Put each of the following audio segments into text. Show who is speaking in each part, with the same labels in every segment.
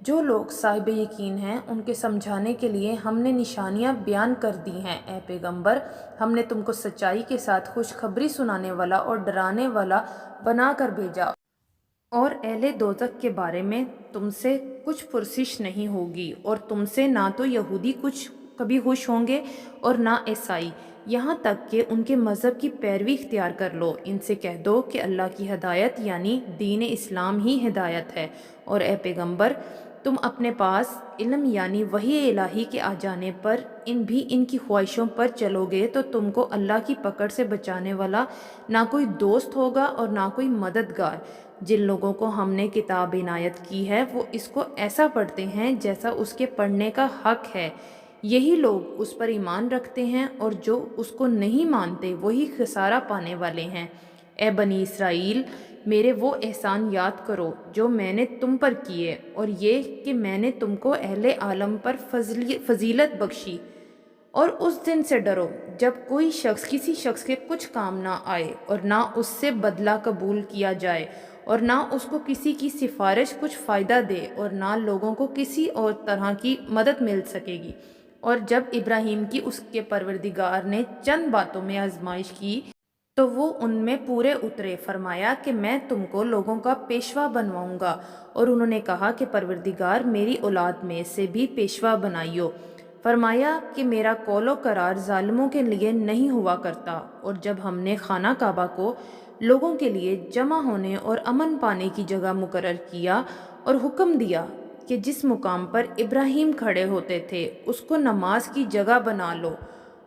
Speaker 1: جو لوگ صاحب یقین ہیں ان کے سمجھانے کے لیے ہم نے نشانیاں بیان کر دی ہیں۔ اے پیغمبر، ہم نے تم کو سچائی کے ساتھ خوشخبری سنانے والا اور ڈرانے والا بنا کر بھیجا، اور اہل دوزخ کے بارے میں تم سے کچھ پرسش نہیں ہوگی، اور تم سے نہ تو یہودی کچھ کبھی خوش ہوں گے اور نہ عیسائی، یہاں تک کہ ان کے مذہب کی پیروی اختیار کر لو۔ ان سے کہہ دو کہ اللہ کی ہدایت یعنی دین اسلام ہی ہدایت ہے، اور اے پیغمبر، تم اپنے پاس علم یعنی وحی الہی کے آ جانے پر ان کی خواہشوں پر چلو گے تو تم کو اللہ کی پکڑ سے بچانے والا نہ کوئی دوست ہوگا اور نہ کوئی مددگار۔ جن لوگوں کو ہم نے کتاب عنایت کی ہے وہ اس کو ایسا پڑھتے ہیں جیسا اس کے پڑھنے کا حق ہے، یہی لوگ اس پر ایمان رکھتے ہیں، اور جو اس کو نہیں مانتے وہی خسارہ پانے والے ہیں۔ اے بنی اسرائیل، میرے وہ احسان یاد کرو جو میں نے تم پر کیے، اور یہ کہ میں نے تم کو اہل عالم پر فضیلت بخشی، اور اس دن سے ڈرو جب کوئی شخص کسی شخص کے کچھ کام نہ آئے اور نہ اس سے بدلہ قبول کیا جائے، اور نہ اس کو کسی کی سفارش کچھ فائدہ دے، اور نہ لوگوں کو کسی اور طرح کی مدد مل سکے گی۔ اور جب ابراہیم کی اس کے پروردگار نے چند باتوں میں آزمائش کی تو وہ ان میں پورے اترے۔ فرمایا کہ میں تم کو لوگوں کا پیشوا بنواؤں گا، اور انہوں نے کہا کہ پروردگار میری اولاد میں سے بھی پیشوا بنائیو۔ فرمایا کہ میرا قول و قرار ظالموں کے لیے نہیں ہوا کرتا۔ اور جب ہم نے خانہ کعبہ کو لوگوں کے لیے جمع ہونے اور امن پانے کی جگہ مقرر کیا اور حکم دیا کہ جس مقام پر ابراہیم کھڑے ہوتے تھے اس کو نماز کی جگہ بنا لو،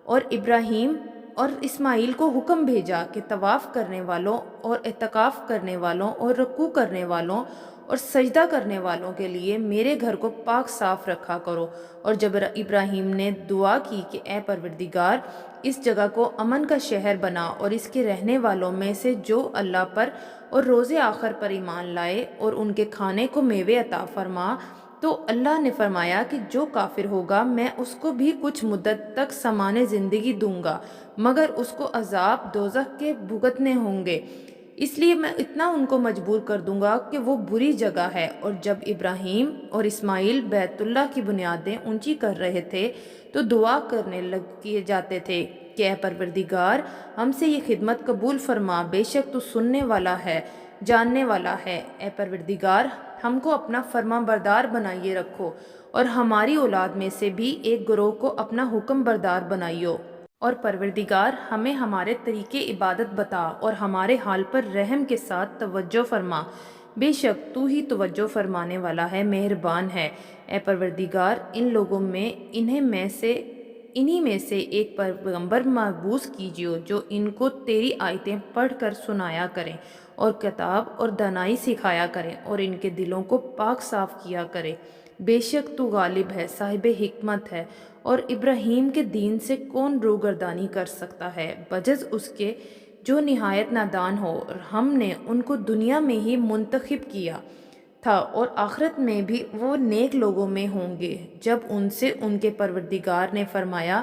Speaker 1: اور ابراہیم اور اسماعیل کو حکم بھیجا کہ طواف کرنے والوں اور اعتکاف کرنے والوں اور رکوع کرنے والوں اور سجدہ کرنے والوں کے لیے میرے گھر کو پاک صاف رکھا کرو۔ اور جب ابراہیم نے دعا کی کہ اے پروردگار، اس جگہ کو امن کا شہر بنا، اور اس کے رہنے والوں میں سے جو اللہ پر اور روز آخر پر ایمان لائے اور ان کے کھانے کو میوے عطا فرما، تو اللہ نے فرمایا کہ جو کافر ہوگا میں اس کو بھی کچھ مدت تک سامان زندگی دوں گا، مگر اس کو عذاب دوزخ کے بھگتنے ہوں گے، اس لیے میں اتنا ان کو مجبور کر دوں گا کہ وہ بری جگہ ہے۔ اور جب ابراہیم اور اسماعیل بیت اللہ کی بنیادیں اونچی کر رہے تھے تو دعا کرنے کیے جاتے تھے کہ اے پروردگار، ہم سے یہ خدمت قبول فرما، بے شک تو سننے والا ہے، جاننے والا ہے۔ اے پروردگار، ہم کو اپنا فرما بردار بنائیے رکھو، اور ہماری اولاد میں سے بھی ایک گروہ کو اپنا حکم بردار بنائیو۔ اور پروردگار، ہمیں ہمارے طریقے عبادت بتا اور ہمارے حال پر رحم کے ساتھ توجہ فرما، بے شک تو ہی توجہ فرمانے والا ہے، مہربان ہے۔ اے پروردگار، ان لوگوں میں انہی میں سے ایک پیغمبر مبعوث کیجیے جو ان کو تیری آیتیں پڑھ کر سنایا کریں اور کتاب اور دانائی سکھایا کریں، اور ان کے دلوں کو پاک صاف کیا کرے۔ بے شک تو غالب ہے، صاحب حکمت ہے، اور ابراہیم کے دین سے کون روگردانی کر سکتا ہے بجز اس کے جو نہایت نادان ہو۔ اور ہم نے ان کو دنیا میں ہی منتخب کیا تھا اور آخرت میں بھی وہ نیک لوگوں میں ہوں گے۔ جب ان سے ان کے پروردگار نے فرمایا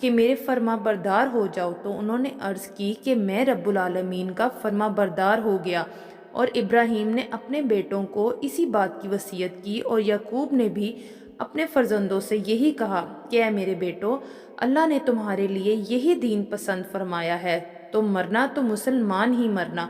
Speaker 1: کہ میرے فرما بردار ہو جاؤ تو انہوں نے عرض کی کہ میں رب العالمین کا فرما بردار ہو گیا۔ اور ابراہیم نے اپنے بیٹوں کو اسی بات کی وصیت کی، اور یعقوب نے بھی اپنے فرزندوں سے یہی کہا کہ اے میرے بیٹو، اللہ نے تمہارے لیے یہی دین پسند فرمایا ہے، تو مرنا تو مسلمان ہی مرنا۔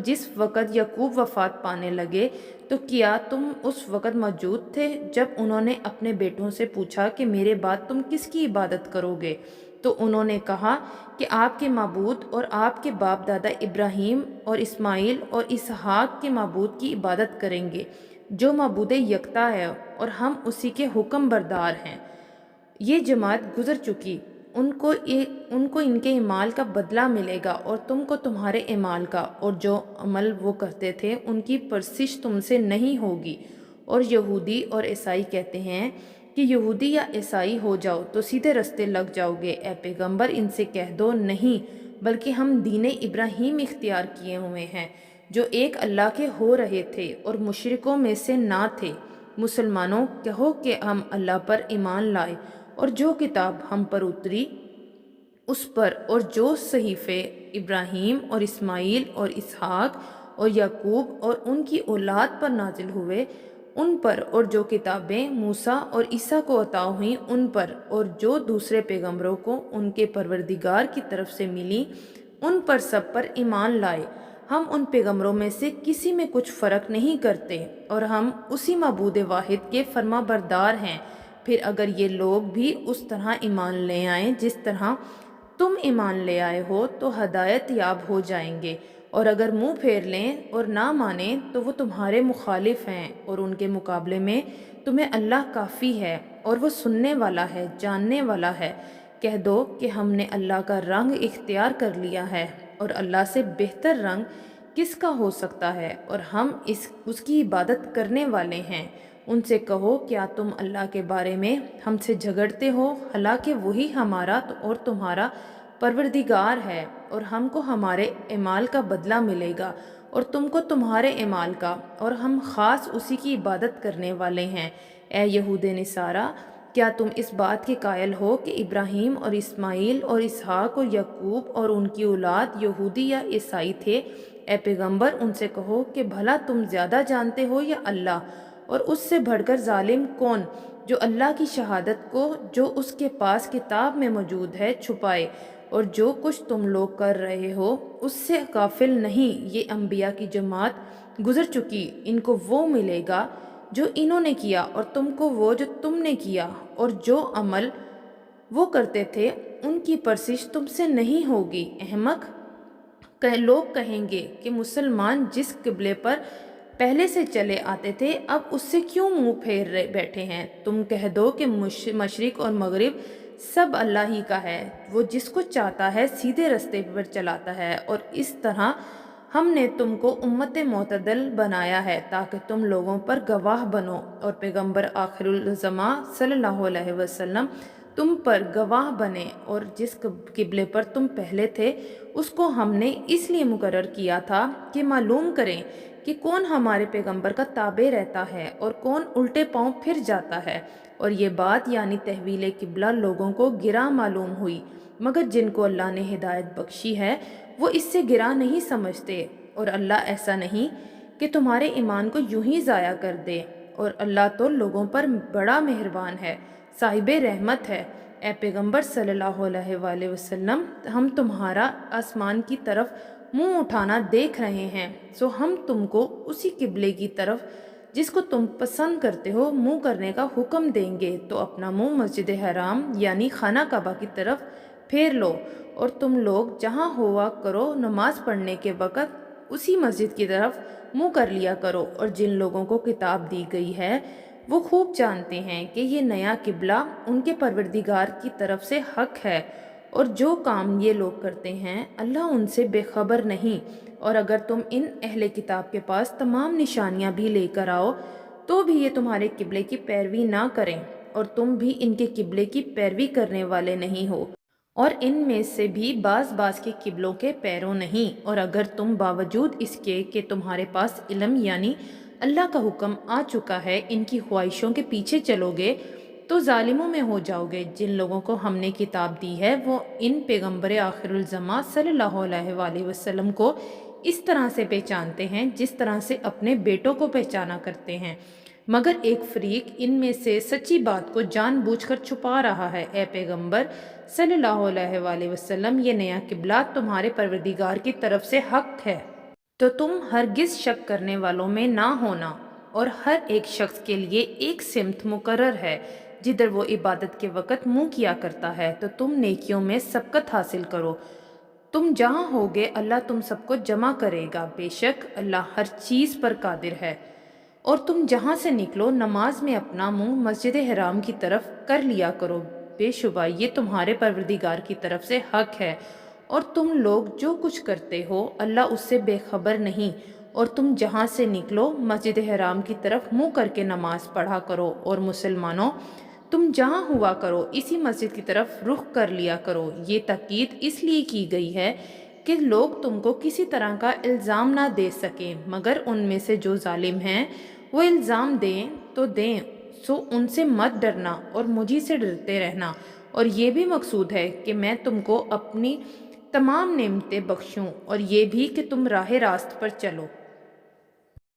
Speaker 1: جس وقت یعقوب وفات پانے لگے تو کیا تم اس وقت موجود تھے جب انہوں نے اپنے بیٹوں سے پوچھا کہ میرے بعد تم کس کی عبادت کرو گے؟ تو انہوں نے کہا کہ آپ کے معبود اور آپ کے باپ دادا ابراہیم اور اسماعیل اور اسحاق کے معبود کی عبادت کریں گے، جو معبود یکتا ہے، اور ہم اسی کے حکم بردار ہیں۔ یہ جماعت گزر چکی، ان کو ان کے اعمال کا بدلہ ملے گا، اور تم کو تمہارے اعمال کا، اور جو عمل وہ کرتے تھے ان کی پرسش تم سے نہیں ہوگی۔ اور یہودی اور عیسائی کہتے ہیں کہ یہودی یا عیسائی ہو جاؤ تو سیدھے رستے لگ جاؤ گے۔ اے پیغمبر، ان سے کہہ دو نہیں، بلکہ ہم دین ابراہیم اختیار کیے ہوئے ہیں جو ایک اللہ کے ہو رہے تھے اور مشرکوں میں سے نہ تھے۔ مسلمانوں، کہو کہ ہم اللہ پر ایمان لائے اور جو کتاب ہم پر اتری اس پر، اور جو صحیفے ابراہیم اور اسماعیل اور اسحاق اور یعقوب اور ان کی اولاد پر نازل ہوئے ان پر اور جو کتابیں موسیٰ اور عیسیٰ کو عطا ہوئیں ان پر اور جو دوسرے پیغمبروں کو ان کے پروردگار کی طرف سے ملی ان پر سب پر ایمان لائے۔ ہم ان پیغمبروں میں سے کسی میں کچھ فرق نہیں کرتے اور ہم اسی معبود واحد کے فرما بردار ہیں۔ پھر اگر یہ لوگ بھی اس طرح ایمان لے آئیں جس طرح تم ایمان لے آئے ہو تو ہدایت یاب ہو جائیں گے، اور اگر منہ پھیر لیں اور نہ مانیں تو وہ تمہارے مخالف ہیں، اور ان کے مقابلے میں تمہیں اللہ کافی ہے اور وہ سننے والا ہے، جاننے والا ہے۔ کہہ دو کہ ہم نے اللہ کا رنگ اختیار کر لیا ہے، اور اللہ سے بہتر رنگ کس کا ہو سکتا ہے، اور ہم اس کی عبادت کرنے والے ہیں۔ ان سے کہو کیا تم اللہ کے بارے میں ہم سے جھگڑتے ہو؟ حالانکہ وہی ہمارا اور تمہارا پروردگار ہے، اور ہم کو ہمارے اعمال کا بدلہ ملے گا اور تم کو تمہارے اعمال کا، اور ہم خاص اسی کی عبادت کرنے والے ہیں۔ اے یہود نصارہ، کیا تم اس بات کے قائل ہو کہ ابراہیم اور اسماعیل اور اسحاق اور یعقوب اور ان کی اولاد یہودی یا عیسائی تھے؟ اے پیغمبر، ان سے کہو کہ بھلا تم زیادہ جانتے ہو یا اللہ؟ اور اس سے بڑھ کر ظالم کون جو اللہ کی شہادت کو جو اس کے پاس کتاب میں موجود ہے چھپائے، اور جو کچھ تم لوگ کر رہے ہو اس سے غافل نہیں؟ یہ انبیاء کی جماعت گزر چکی، ان کو وہ ملے گا جو انہوں نے کیا، اور تم کو وہ جو تم نے کیا، اور جو عمل وہ کرتے تھے ان کی پرسش تم سے نہیں ہوگی۔ احمق لوگ کہیں گے کہ مسلمان جس قبلے پر پہلے سے چلے آتے تھے اب اس سے کیوں منہ پھیر بیٹھے ہیں؟ تم کہہ دو کہ مشرق اور مغرب سب اللہ ہی کا ہے، وہ جس کو چاہتا ہے سیدھے رستے پر چلاتا ہے، اور اس طرح ہم نے تم کو امت معتدل بنایا ہے تاکہ تم لوگوں پر گواہ بنو، اور پیغمبر آخر الزماں صلی اللہ علیہ وسلم تم پر گواہ بنے، اور جس قبلے پر تم پہلے تھے اس کو ہم نے اس لیے مقرر کیا تھا کہ معلوم کریں کہ کون ہمارے پیغمبر کا تابع رہتا ہے اور کون الٹے پاؤں پھر جاتا ہے۔ اور یہ بات یعنی تحویل قبلہ لوگوں کو گرا معلوم ہوئی، مگر جن کو اللہ نے ہدایت بخشی ہے وہ اس سے گرا نہیں سمجھتے، اور اللہ ایسا نہیں کہ تمہارے ایمان کو یوں ہی ضائع کر دے، اور اللہ تو لوگوں پر بڑا مہربان ہے، صاحب رحمت ہے۔ اے پیغمبر صلی اللہ علیہ وآلہ وسلم، ہم تمہارا آسمان کی طرف منہ اٹھانا دیکھ رہے ہیں، سو ہم تم کو اسی قبلے کی طرف جس کو تم پسند کرتے ہو منہ کرنے کا حکم دیں گے، تو اپنا منہ مسجد حرام یعنی خانہ کعبہ کی طرف پھیر لو، اور تم لوگ جہاں ہوا کرو نماز پڑھنے کے وقت اسی مسجد کی طرف منہ کر لیا کرو۔ اور جن لوگوں کو کتاب دی گئی ہے وہ خوب جانتے ہیں کہ یہ نیا قبلہ ان کے پروردگار کی طرف سے حق ہے، اور جو کام یہ لوگ کرتے ہیں اللہ ان سے بے خبر نہیں۔ اور اگر تم ان اہل کتاب کے پاس تمام نشانیاں بھی لے کر آؤ تو بھی یہ تمہارے قبلے کی پیروی نہ کریں، اور تم بھی ان کے قبلے کی پیروی کرنے والے نہیں ہو، اور ان میں سے بھی بعض کے قبلوں کے پیروں نہیں۔ اور اگر تم باوجود اس کے کہ تمہارے پاس علم یعنی اللہ کا حکم آ چکا ہے ان کی خواہشوں کے پیچھے چلو گے تو ظالموں میں ہو جاؤ گے۔ جن لوگوں کو ہم نے کتاب دی ہے وہ ان پیغمبر آخر الزماں صلی اللہ علیہ وآلہ وسلم کو اس طرح سے پہچانتے ہیں جس طرح سے اپنے بیٹوں کو پہچانا کرتے ہیں، مگر ایک فریق ان میں سے سچی بات کو جان بوجھ کر چھپا رہا ہے۔ اے پیغمبر صلی اللہ علیہ وآلہ وسلم، یہ نیا قبلہ تمہارے پروردگار کی طرف سے حق ہے، تو تم ہرگز شک کرنے والوں میں نہ ہونا، اور ہر ایک شخص کے لیے ایک سمت مقرر ہے جدھر وہ عبادت کے وقت منہ کیا کرتا ہے، تو تم نیکیوں میں سبقت حاصل کرو۔ تم جہاں ہوگے اللہ تم سب کو جمع کرے گا، بے شک اللہ ہر چیز پر قادر ہے۔ اور تم جہاں سے نکلو نماز میں اپنا منہ مسجد حرام کی طرف کر لیا کرو، بے شبہ یہ تمہارے پروردگار کی طرف سے حق ہے، اور تم لوگ جو کچھ کرتے ہو اللہ اس سے بے خبر نہیں۔ اور تم جہاں سے نکلو مسجد حرام کی طرف منہ کر کے نماز پڑھا کرو، اور مسلمانوں تم جہاں ہوا کرو اسی مسجد کی طرف رخ کر لیا کرو۔ یہ تاکید اس لیے کی گئی ہے کہ لوگ تم کو کسی طرح کا الزام نہ دے سکیں، مگر ان میں سے جو ظالم ہیں وہ الزام دیں تو دیں، سو ان سے مت ڈرنا اور مجھی سے ڈرتے رہنا، اور یہ بھی مقصود ہے کہ میں تم کو اپنی تمام نعمتیں بخشوں، اور یہ بھی کہ تم راہ راست پر چلو۔